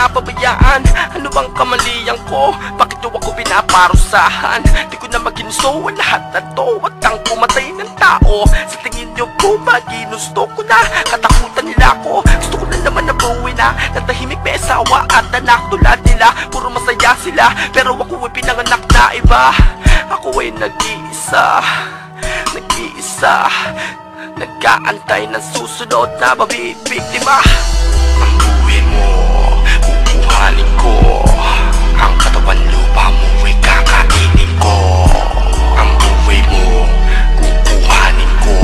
pinapabayaan? Ano bang kamalian ko? Bakit daw ako pinaparusahan? Di ko na maginso ang lahat na to. Wag kang pumatay ng tao. Sa tingin nyo po ba ginusto ko na? Katakutan nila ko. Gusto ko na naman na buwi na. Natahimik may asawa at anak tulad nila. Puro masaya sila, pero ako ay pinanganak na iba. Ako ay nag-iisa, nag-iisa, nag-aantay ng susunod na mabibiktima. Ang buhay mo, kukuhanin ko. Ang katawan lupa mo ay kakainin ko. Ang buhay mo, kukuhanin ko.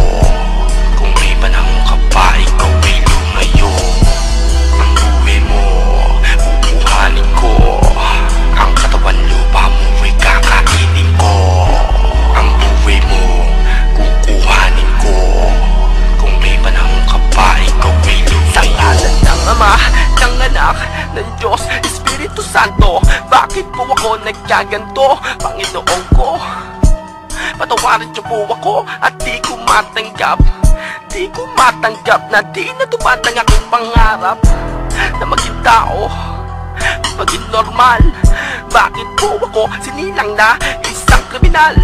Kung may panahon ka pa, ikaw ay lumayo. Ang buhay mo, kukuhanin ko. Ang katawan lupa mo ay kakainin ko. Ang buhay mo, kukuhanin ko. Kung may panahon ka pa, ikaw ay lumayo. Sa ngalan ng Ama, ng Anak, ng Diyos, Espiritu Santo, bakit po ako nagkaganto? Panginoon ko, patawarin niyo po ako at di ko matanggap. Di ko matanggap na di natupad ang aking pangarap na maging tao, maging normal. Bakit po ako sinilang na isang kriminal?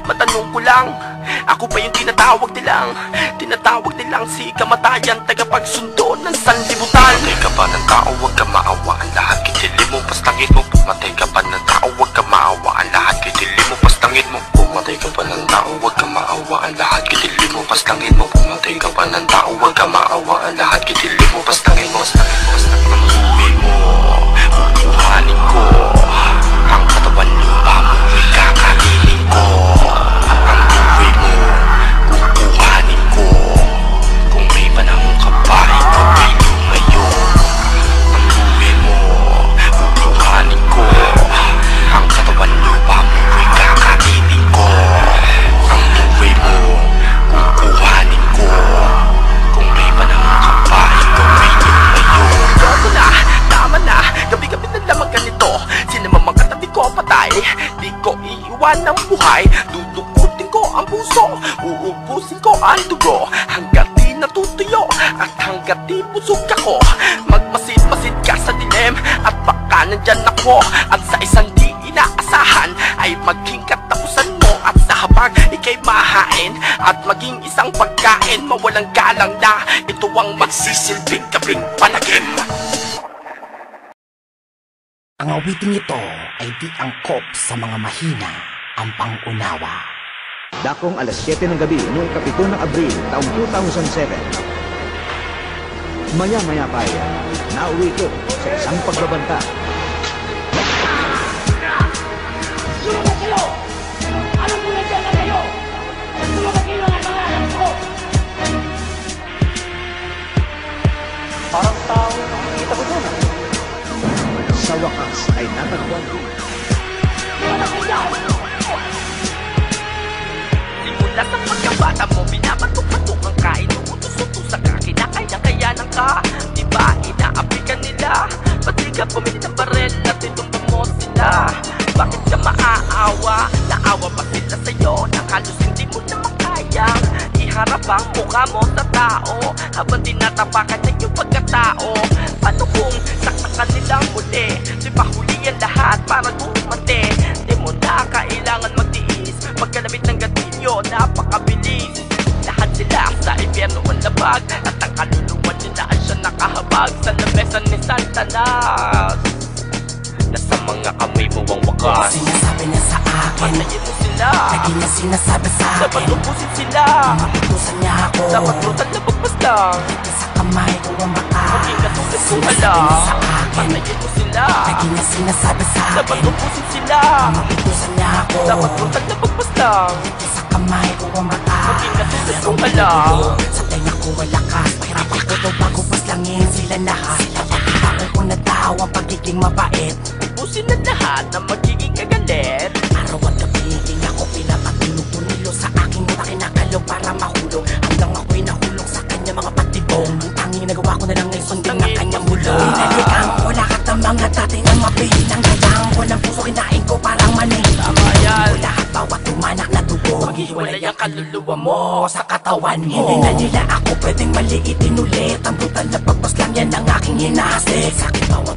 Matanong ko lang, ako pa yung tinatawag nilang si kamatayan, tagapagsundo ng sanlibutan. Pumatay ka ba ng tao, huwag ka maawaan lahat. Kitilim mo, pastangin mo. Pumatay ka ba ng tao, huwag ka maawaan lahat. Kitilim mo, pastangin mo. Pumatay ka ba ng tao, huwag ka maawaan lahat. Kitilim mo, pastangin mo. Pumatay ka ba ng tao, huwag ka maawaan lahat. Kitilim mo, pastangin mo. Ang buhay mo, kukuhanin ko. Ang katawan lupa mo ay kakainin ko. Ang buhay mo, kukuhanin ko. Kung may panahon ka pa, ikaw ay lumayo. Ang buhay mo, kukuhanin ko. Ang katawan lupa mo ay kakainin ko. Ang buhay mo, kukuhanin ko. Kung may panahon ka pa, ikaw ay lumayo. Gago na, tama na, gabi-gabi na lamang ganito. Sino man mga katabi ko patay, di ko iiwan ng buhay. Dudukutin ko ang puso, uubusin ko ang dugo, hanggat di natutuyo at hanggat di busog ako. Magmasid-masid ka sa dilim at baka nandyan ako. At sa isang di inaasahan ay maging katapusan mo. At sa habag ikay mahain at maging isang pagkain. Mawalang galang na ito ang magsisilbing gabing palagim. Ang awiting ito ay di angkop sa mga mahina ang pangunawa. Dakong alas 7 ng gabi noong 7 ng Abril taong 2007. Maya-maya pa nauwi ko sa isang pagbabanta. Sumunod kayo! Alam mo na dyan na kayo! Sumabagin lang ang mga alam ko! Parang tao ang nakita ko doon. Sa wakas ay natagpuan ko. Simula sa pagkabata mo, binabatok-batok ang kain mo. Utos-utos sa kakinakaya-kayanan ka. Diba inaapi ka nila? Ba't di ka pumili ng barel at itumba mo sila? Bakit ka maaawa? Naawa ba sila sa'yo? Nang halos hindi mo na makayang iharap ang mukha mo sa tao habang tinatapakan ng iyong pagkatao. Paano kung saksakan nilang muli? Di ba huli yan lahat para gumante? Di mo na kailangan magtiis. Pagkalamit ng gatilyo, napakabilis. Lahat sila sa impyerno ang labag at ang kaluluwa nila ay siya nakahabag sa labesan ni Santanas. Nasa mga kamay mo ang wakas. Sinasabi niya sa akin, patayin mo sila. lagi niya sinasabi sa akin, Dapat ubusin sila. mapatusan niya ako. Dapat brutal na pagpaslang. Dito sa kamay ko ang mata. Maging katulad kong Sinasabi ala. niya sa akin, Patayin mo sila. lagi niya sinasabi sa Dapat akin, ubusin sila. mapatusan niya ako. Dapat brutal na pagpaslang. Dito sa kamay ko ang mata. Maging katulad kong ala. Sa tenga ko ang lakas. Pahirapan ko daw bago paslangin sila lahat. Ako ko na daw ang pagiging mabait. Ubusin na lahat na magiging kagalit. Araw at gabi, di ako pinapatulog. Tunilo sa aking mata kinakalog para mahulog. Hanggang ako'y nahulog sa kanya mga patibong. Ang tanging nagawa ko na lang ay sundin ng kanyang bulong. Pinalikan ko lahat ng mga dating ang mapili ng gayang ko ng puso, kinain ko parang mani. Tama yan. Ko lahat bawat tumanak na dugo. Maghiwalay ang kaluluwa mo sa katawan mo. Hindi na nila ako pwedeng maliitin ulit. Ang brutal na pagpas lang yan ang aking hinasik. Sa aking bawat